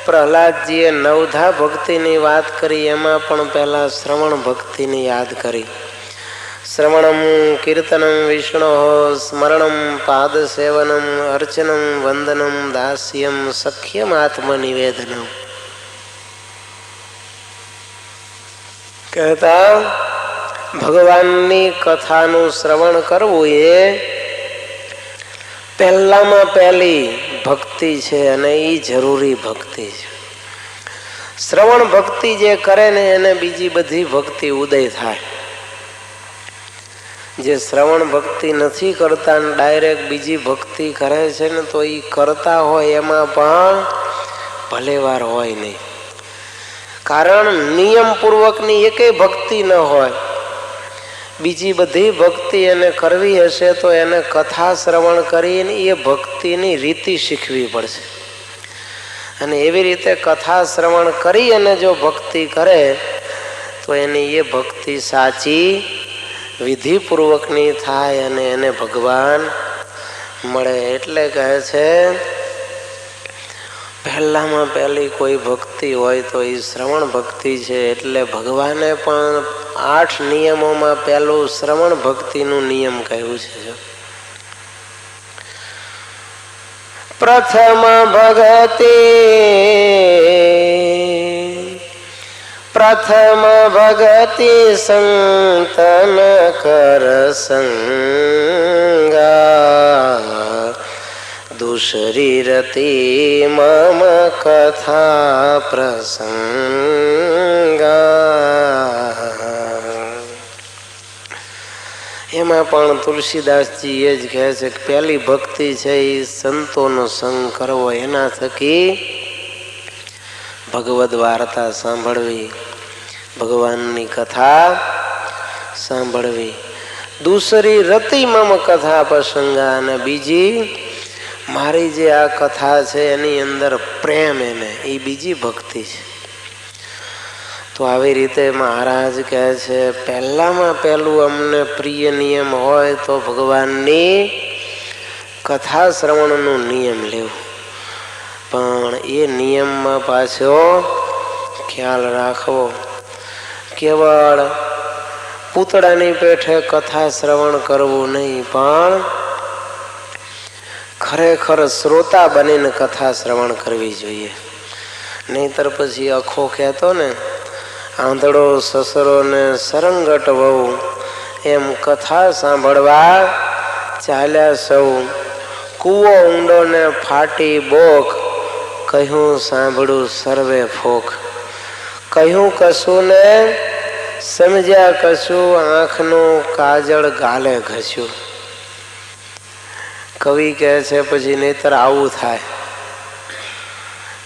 પ્રહલાદજીએ નવધા ભક્તિની વાત કરી. એમાં પણ પહેલા શ્રવણ ભક્તિની યાદ કરી. શ્રવણમ કીર્તનમ વિષ્ણુ સ્મરણમ પાદ સેવનમ અર્ચનમ વંદનમ દાસ્યમ સખ્યમ આત્મનિવેદનમ. કહેતા ભગવાનની કથાનું શ્રવણ કરવું એ પહેલામાં પહેલી ભક્તિ છે અને એ જરૂરી ભક્તિ છે. શ્રવણ ભક્તિ જે કરે ને એને બીજી બધી ભક્તિ ઉદય થાય. જે શ્રવણ ભક્તિ નથી કરતા ને ડાયરેક્ટ બીજી ભક્તિ કરે છે ને તો એ કરતા હોય એમાં પણ ભલેવાર હોય નહીં. કારણ નિયમપૂર્વકની એકેય ભક્તિ ન હોય. બીજી બધી ભક્તિ એને કરવી હશે તો એને કથા શ્રવણ કરીને એ ભક્તિની રીતિ શીખવી પડશે. અને એવી રીતે કથા શ્રવણ કરી અને જો ભક્તિ કરે તો એની એ ભક્તિ સાચી વિધિપૂર્વકની થાય અને એને ભગવાન મળે. એટલે કહે છે પહેલામાં પહેલી કોઈ ભક્તિ હોય તો એ શ્રવણ ભક્તિ છે. એટલે ભગવાને પણ 8 નિયમોમાં પહેલું શ્રવણ ભક્તિનું નિયમ કહ્યું છે. પ્રથમ ભગતિ સંતન કર સંગા દૂસરી રતિ મમ કથા પ્રસંગા. એમાં પણ તુલસીદાસજી એ જ કહે છે કે પહેલી ભક્તિ છે એ સંતોનો સંગ કરવો, એના થકી ભગવદ વાર્તા સાંભળવી, ભગવાનની કથા સાંભળવી. દૂસરી રતિ મમ કથા પ્રસંગા, અને બીજી મારી જે આ કથા છે એની અંદર પ્રેમ, એને એ બીજી ભક્તિ છે. તો આવી રીતે મહારાજ કહે છે પહેલામાં પહેલું અમને પ્રિય નિયમ હોય તો ભગવાનની કથા શ્રવણનો નિયમ લેવો. પણ એ નિયમમાં પાછો ખ્યાલ રાખવો. કેવળ પૂતળાની પેઠે કથા શ્રવણ કરવું નહીં, પણ ખરેખર શ્રોતા બનીને કથા શ્રવણ કરવી જોઈએ. નહીતર પછી અખો કહેતો ને, આંધળો સસરો ને સરંગટ વહુ, એમ કથા સાંભળવા ચાલ્યા સૌ. કૂવો ઊંડો ને ફાટી બોખ, કહ્યું સાંભળું સર્વે ફોખ. કહ્યું કશું ને સમજ્યા કશું, આંખનું કાજળ ગાલે ઘસ્યું. કવિ કહે છે પછી નહીતર આવું થાય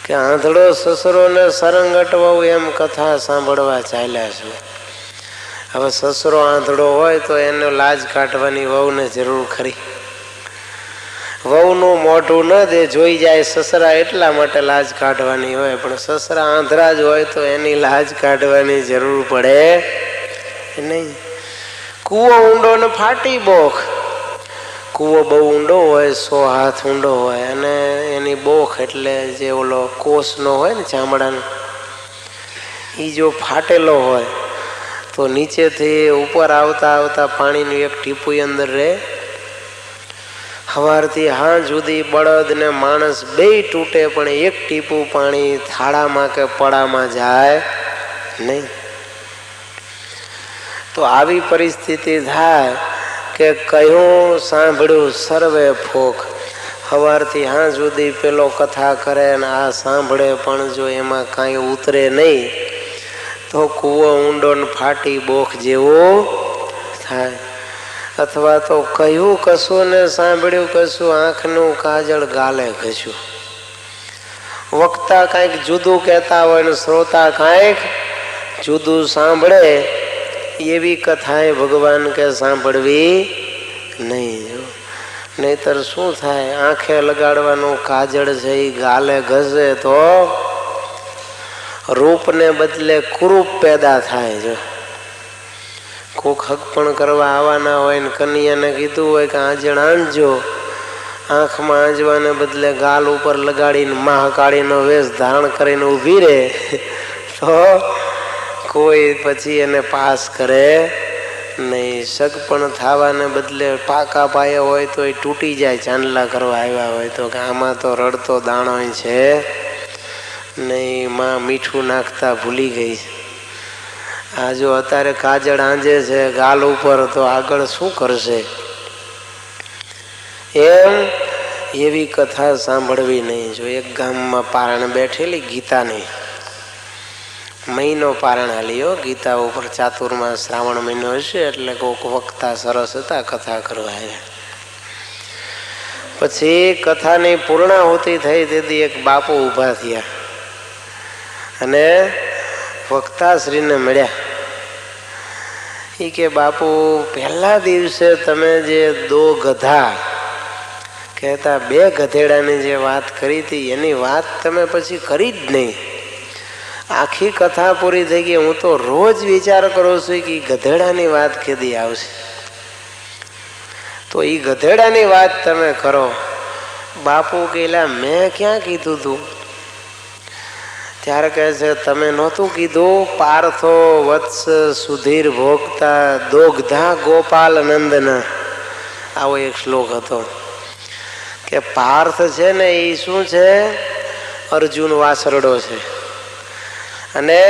કે આંધળો સસરો ને સરંગટ વહુ એમ કથા સાંભળવા ચાલ્યા છું. હવે સસરો આંધળો હોય તો એને લાજ કાઢવાની વહુને જરૂર ખરી? વહુનું મોઢું ન દે, જોઈ જાય સસરા એટલા માટે લાજ કાઢવાની હોય, પણ સસરા આંધળા જ હોય તો એની લાજ કાઢવાની જરૂર પડે નહીં. કૂવો ઊંડો ને ફાટી બોખ. કૂવો બહુ ઊંડો હોય, 100 હાથ ઊંડો હોય, અને એની બોખ એટલે જે ઓલો કોષનો હોય ને ચામડાનો, એ જો ફાટેલો હોય તો નીચેથી ઉપર આવતા આવતા પાણીનું એક ટીપું અંદર રહે. સવારથી હાંજ સુધી બળદ ને માણસ બે તૂટે, પણ એક ટીપું પાણી થાળામાં કે પડામાં જાય નહીં. તો આવી પરિસ્થિતિ થાય કે કહ્યું સાંભળ્યું સર્વે ફોક. સવારથી હાંજ સુધી પેલો કથા કરે ને આ સાંભળે, પણ જો એમાં કાંઈ ઉતરે નહીં તો કૂવો ઊંડો ને ફાટી બોખ જેવો થાય. અથવા તો કહ્યું કશું ને સાંભળ્યું કશું, આંખનું કાજળ ગાલે ઘસ્યું. વક્તા કાંઈક જુદું કહેતા હોય ને શ્રોતા કાંઈક જુદું સાંભળે, એવી કથાએ ભગવાન કે સાંભળવી નહીં. નહીતર શું થાય, આંખે લગાડવાનું કાજળ છે એ ગાલે ઘસે તો રૂપને બદલે કુરૂપ પેદા થાય. જો કોક હક પણ કરવા આવવાના હોય ને કન્યાને કીધું હોય કે આંજણ આંજજો, આંખમાં આંજવાને બદલે ગાલ ઉપર લગાડીને મહાકાળીનો વેશ ધારણ કરીને ઊભી રહે તો કોઈ પછી એને પાસ કરે નહીં. સગપણ થવાને બદલે પાકા પાયા હોય તો એ તૂટી જાય. ચાંદલા કરવા આવ્યા હોય તો કે આમાં તો રડતો દાણો છે નહીં, માં મીઠું નાખતા ભૂલી ગઈ. આ જો અત્યારે કાજળ આંજે છે ગાલ ઉપર તો આગળ શું કરશે? એમ એવી કથા સાંભળવી નહીં. જો એક ગામમાં પારણ બેઠેલી ગીતાની, મહિનો પારણ હાલ્યો ગીતા ઉપર, ચાતુર્માસ શ્રાવણ મહિનો હશે એટલે કોક વક્તા સરસ હતા કથા કરવા આવ્યા. પછી કથાની પૂર્ણાહુતિ થઈ તેથી એક બાપુ ઊભા થયા અને વક્તાશ્રીને મળ્યા. એ કે બાપુ, પહેલા દિવસે તમે જે 2 ગધા કહેતા, 2 ગધેડાની જે વાત કરી હતી એની વાત તમે પછી કરી જ નહીં. આખી કથા પૂરી થઈ ગઈ. હું તો રોજ વિચાર કરું છું કે ગધેડાની વાત કેદી આવશે, તો એ ગધેડાની વાત તમે કરો. બાપુ કહેલા મેં ક્યાં કીધું તું? ત્યારે કહે છે તમે નહોતું કીધું, પાર્થો વત્સ સુધીર ભોગતા દોગ્ધા ગોપાલ નંદન. આવો એક શ્લોક હતો કે પાર્થ છે ને એ શું છે? અર્જુન વાસરડો છે. અને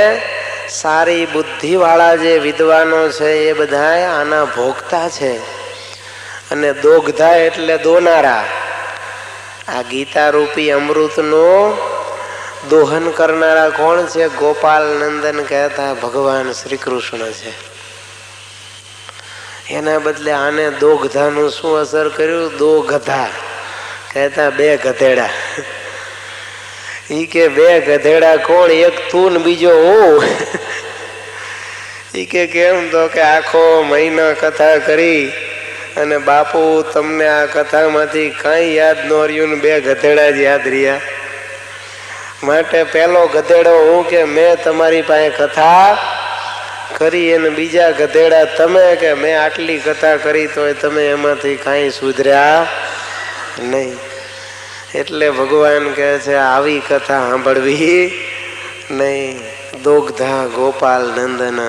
સારી બુદ્ધિવાળા જે વિદ્વાનો છે એ બધા આના ભોગતા છે. અને દોગ્ધા એટલે દોનારા. આ ગીતા રૂપી અમૃતનું દોહન કરનારા કોણ છે? ગોપાલ નંદન કહેતા ભગવાન શ્રી કૃષ્ણ છે. એના બદલે આને દોગધાનું શું અસર કર્યું? 2 ગધા કહેતા 2 ગધેડા. ઈ કે 2 ગધેડા કોણ? એક તું ને બીજો હું. ઈ કે કેમ? તો કે આખો મહિનો કથા કરી અને બાપુ તમને આ કથામાંથી કાંઈ યાદ ન રહ્યું ને 2 ગધેડા જ યાદ રહ્યા. માટે પેલો ગધેડો હું કે મેં તમારી પાસે કથા કરી, અને બીજા ગધેડા તમે કે મેં આટલી કથા કરી તોય તમે એમાંથી કાંઈ સુધર્યા નહીં. એટલે ભગવાન કહે છે આવી કથા સાંભળવી નહીં. દોગ્ધા ગોપાલ નંદન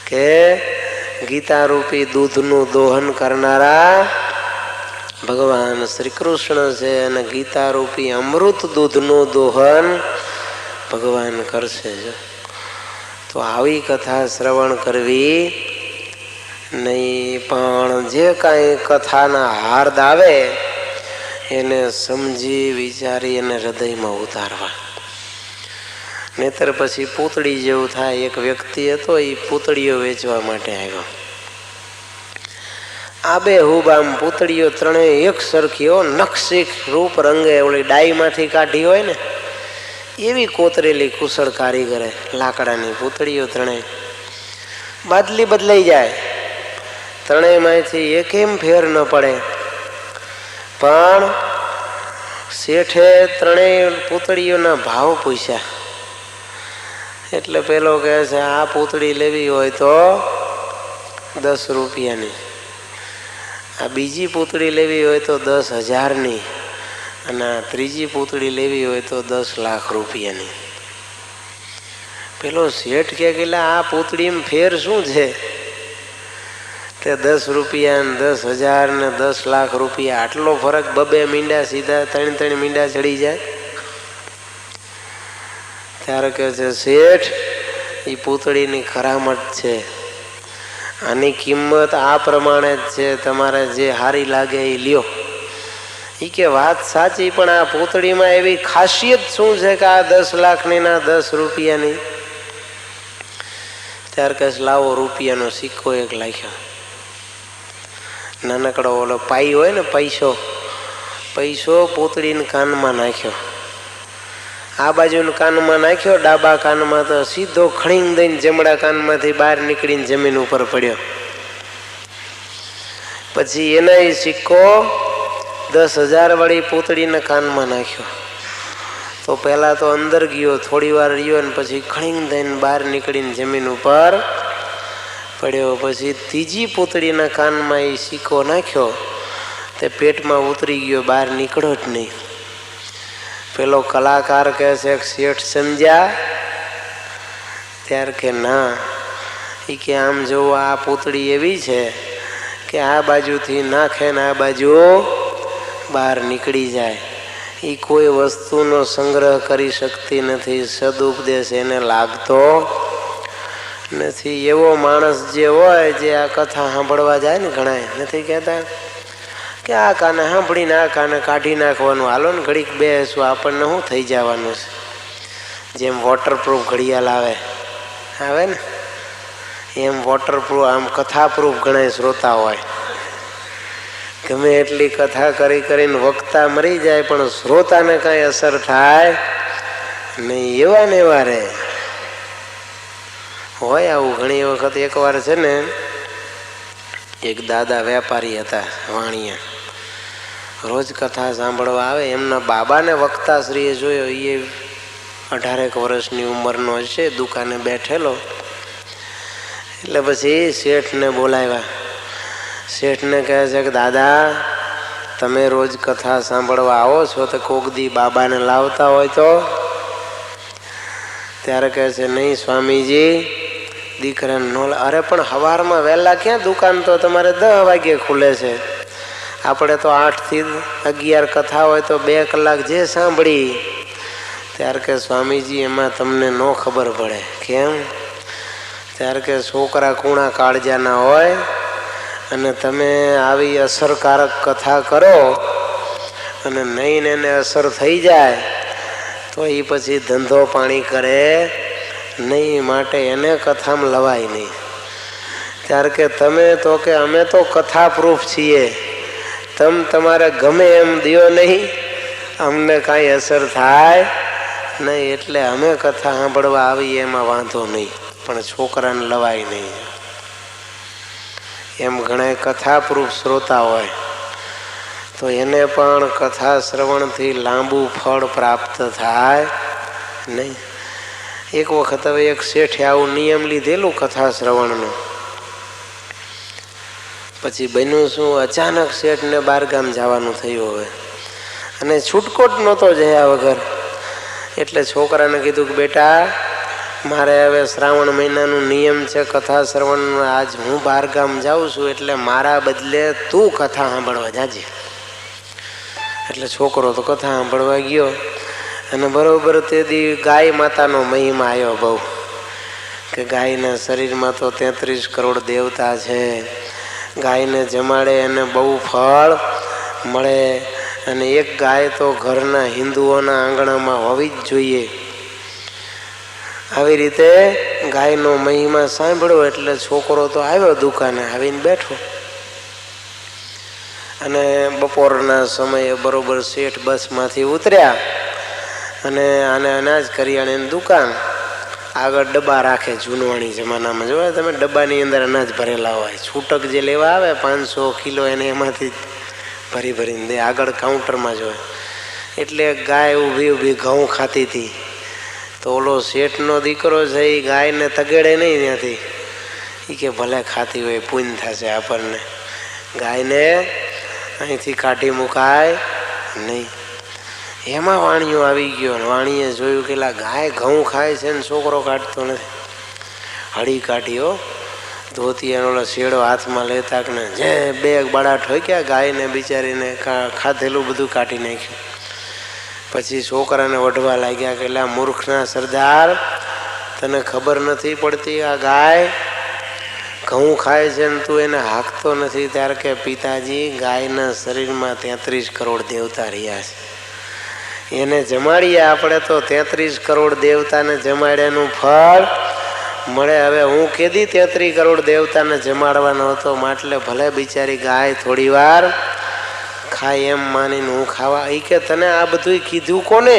કે ગીતા રૂપી દૂધનું દોહન કરનારા ભગવાન શ્રી કૃષ્ણ છે, અને ગીતા રૂપી અમૃત દૂધનું દોહન ભગવાન કરશે. તો આવી કથા શ્રવણ કરવી નહીં, પણ જે કાંઈ કથાના હાર્દ આવે એને સમજી વિચારી અને હૃદયમાં ઉતારવા. નહીતર પછી પૂતળી જેવું થાય. એક વ્યક્તિ હતો, એ પૂતળીઓ વેચવા માટે આવ્યો. આબેહૂબ આમ પૂતળીઓ ત્રણેય એક સરખી, નકશી રૂપ રંગે, ઓલી ડાઈમાંથી કાઢી હોય ને એવી કોતરેલી કુશળ કારીગરે લાકડાની પૂતળીઓ ત્રણેય. બાદલી બદલાઈ જાય, ત્રણેયમાંથી એકેમ ફેર ન પડે. પણ શેઠે ત્રણેય પૂતળીઓના ભાવ પૂછ્યા. એટલે પેલો કહે છે, આ પૂતળી લેવી હોય તો 10 રૂપિયાની, આ બીજી પૂતળી લેવી હોય તો 10,000ની, અને આ ત્રીજી પૂતળી લેવી હોય તો 10 લાખ રૂપિયાની. પેલો શેઠ કે આ પૂતળીમાં ફેર શું છે? તે 10 રૂપિયા ને 10,000 ને 10 લાખ રૂપિયા, આટલો ફરક? 2 મીંડા સીધા 3 મીંડા ચડી જાય. ત્યારે કહે છે, શેઠ એ પૂતળીની કરામત છે, આની કિંમત આ પ્રમાણે જ છે, તમારે જે સારી લાગે એ લ્યો. એ કે વાત સાચી, પણ આ પૂતળીમાં એવી ખાસિયત શું છે કે આ 10 લાખની ના 10 રૂપિયાની? ત્યારે કહે લાવો રૂપિયાનો સિક્કો એક લાખ્યો. નાનકડો ઓલો પાઈ હોય ને, પૈસો પૂતળીને કાનમાં નાખ્યો. આ બાજુના કાનમાં નાખ્યો, ડાબા કાનમાં તો સીધો ખણીને દઈને જમણા કાનમાંથી બહાર નીકળીને જમીન ઉપર પડ્યો. પછી એના સિક્કો 10,000 વાળી પૂતળીના કાનમાં નાખ્યો. તો પહેલા તો અંદર ગયો, થોડી વાર રહ્યો, ને પછી ખણીને દઈને બહાર નીકળીને જમીન ઉપર પડ્યો. પછી ત્રીજી પૂતળીના કાનમાં એ સિક્કો નાખ્યો, તે પેટમાં ઉતરી ગયો, બહાર નીકળ્યો જ નહીં. પેલો કલાકાર કહે છે, શેઠ સમજ્યા? ત્યારે કે ના. એ કે આમ જોવો, આ પૂતળી એવી છે કે આ બાજુથી નાખે ને આ બાજુ બહાર નીકળી જાય. એ કોઈ વસ્તુનો સંગ્રહ કરી શકતી નથી, સદુપદેશ એને લાગતો નથી. એવો માણસ જે હોય, જે આ કથા સાંભળવા જાય ને, ઘણા નથી કહેતા કે આ કાને સાંભળીને આ કાને કાઢી નાખવાનું, હાલો ને ઘડીક બેસવું, આપણને શું થઈ જવાનું છે? જેમ વોટરપ્રૂફ ઘડિયાળ આવે ને, એમ વોટરપ્રૂફ, આમ કથાપ્રૂફ ઘણા શ્રોતા હોય. ગમે એટલી કથા કરીને વક્તા મરી જાય, પણ શ્રોતાને કાંઈ અસર થાય નહીં. એવા ને એવા રે હોય આવું. ઘણી વખત એકવાર છે ને, એક દાદા વેપારી હતા વાણિયા, રોજ કથા સાંભળવા આવે. એમના બાબાને વક્તાશ્રીએ જોયો, એ 18 વર્ષની ઉંમરનો હશે, દુકાને બેઠેલો. એટલે પછી શેઠને બોલાવ્યા. શેઠને કહે છે કે દાદા, તમે રોજ કથા સાંભળવા આવો છો, તો કોક દી બાબાને લાવતા હોય તો? ત્યારે કહે છે, નહીં સ્વામીજી, દીકરાને નો. અરે પણ સવારમાં વહેલા ક્યાં દુકાન? તો તમારે 10 વાગ્યે ખુલે છે. આપણે તો 8 થી 11 કથા હોય તો 2 કલાક જે સાંભળી. ત્યારે કે સ્વામીજી, એમાં તમને ન ખબર પડે. કેમ? ત્યારે કે છોકરા કૂણા કાળજાના હોય, અને તમે આવી અસરકારક કથા કરો અને નહીં એને અસર થઈ જાય તો એ પછી ધંધો પાણી કરે નહીં, માટે એને કથામાં લવાય નહીં. ત્યારે કે તમે તો કે અમે તો કથા પ્રૂફ છીએ, તમારે ગમે એમ દિયો નહીં, અમને કાંઈ અસર થાય નહીં, એટલે અમે કથા સાંભળવા આવીએ એમાં વાંધો નહીં, પણ છોકરાને લવાય નહીં. એમ ઘણા કથા પ્રૂફ શ્રોતા હોય તો એને પણ કથા શ્રવણથી લાંબુ ફળ પ્રાપ્ત થાય નહીં. એક વખત હવે એક શેઠે આવું નિયમ લીધેલું કથા શ્રવણનું. પછી બન્યું શું, અચાનક શેઠને બહારગામ જવાનું થયું હવે, અને છૂટકો જ નહોતો જયા વગર. એટલે છોકરાને કીધું કે બેટા, મારે હવે શ્રાવણ મહિનાનું નિયમ છે કથા શ્રવણ, આજ હું બહારગામ જાઉં છું, એટલે મારા બદલે તું કથા સાંભળવા જાજે. એટલે છોકરો તો કથા સાંભળવા ગયો, અને બરોબર તે દી ગાય માતાનો મહિમા આવ્યો બહુ, કે ગાયના શરીરમાં તો 33 કરોડ દેવતા છે, ગાયને જમાડે એને બહુ ફળ મળે, અને એક ગાય તો ઘરના હિન્દુઓના આંગણામાં હોવી જ જોઈએ. આવી રીતે ગાયનો મહિમા સાંભળ્યો એટલે છોકરો તો આવ્યો દુકાને આવીને બેઠો, અને બપોરના સમયે બરોબર શેઠ બસમાંથી ઉતર્યા અને આને અનાજ કરિયાણાની દુકાન આગળ ડબ્બા રાખે. જૂનવાણી જમાનામાં જોયા તમે, ડબ્બાની અંદર અનાજ ભરેલા હોય, છૂટક જે લેવા આવે 500 કિલો એને એમાંથી ભરી ભરીને દે, આગળ કાઉન્ટરમાં જોય. એટલે ગાય ઊભી ઊભી ઘઉં ખાતી હતી. તો ઓલો શેઠનો દીકરો છે એ ગાયને તગેડે નહીં ત્યાંથી, એ કે ભલે ખાતી હોય પુણ્ય થશે આપણને, ગાયને અહીંથી કાઢી મુકાય નહીં. એમાં વાણિયો આવી ગયો, વાણીએ જોયું કે ગાય ઘઉં ખાય છે ને છોકરો કાઢતો નથી. હળી કાઢીઓ ધોતી ઓલો શેડો હાથમાં લેતા કે જે 2 બડા ઠોક્યા, ગાયને બિચારીને ખાધેલું બધું કાઢી નાખ્યું. પછી છોકરાને વઢવા લાગ્યા કે મૂર્ખના સરદાર, તને ખબર નથી પડતી આ ગાય ઘઉં ખાય છે ને તું એને હાંકતો નથી? ત્યારે કે પિતાજી, ગાયના શરીરમાં 33 કરોડ દેવતા રહ્યા છે, એને જમાડીએ આપણે તો 33 કરોડ દેવતાને જમાડ્યાનું ફળ મળે. હવે હું કેદી 33 કરોડ દેવતાને જમાડવાનો હતો, એટલે ભલે બિચારી ગાય થોડી વાર ખાય એમ માનીને હું ખાવા. એ કે તને આ બધું કીધું કોને?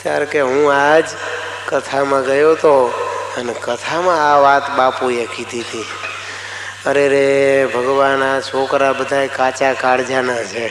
ત્યારે કે હું આજ કથામાં ગયો હતો અને કથામાં આ વાત બાપુએ કીધી હતી. અરે રે ભગવાન, આ છોકરા બધા કાચા કાળજાના છે.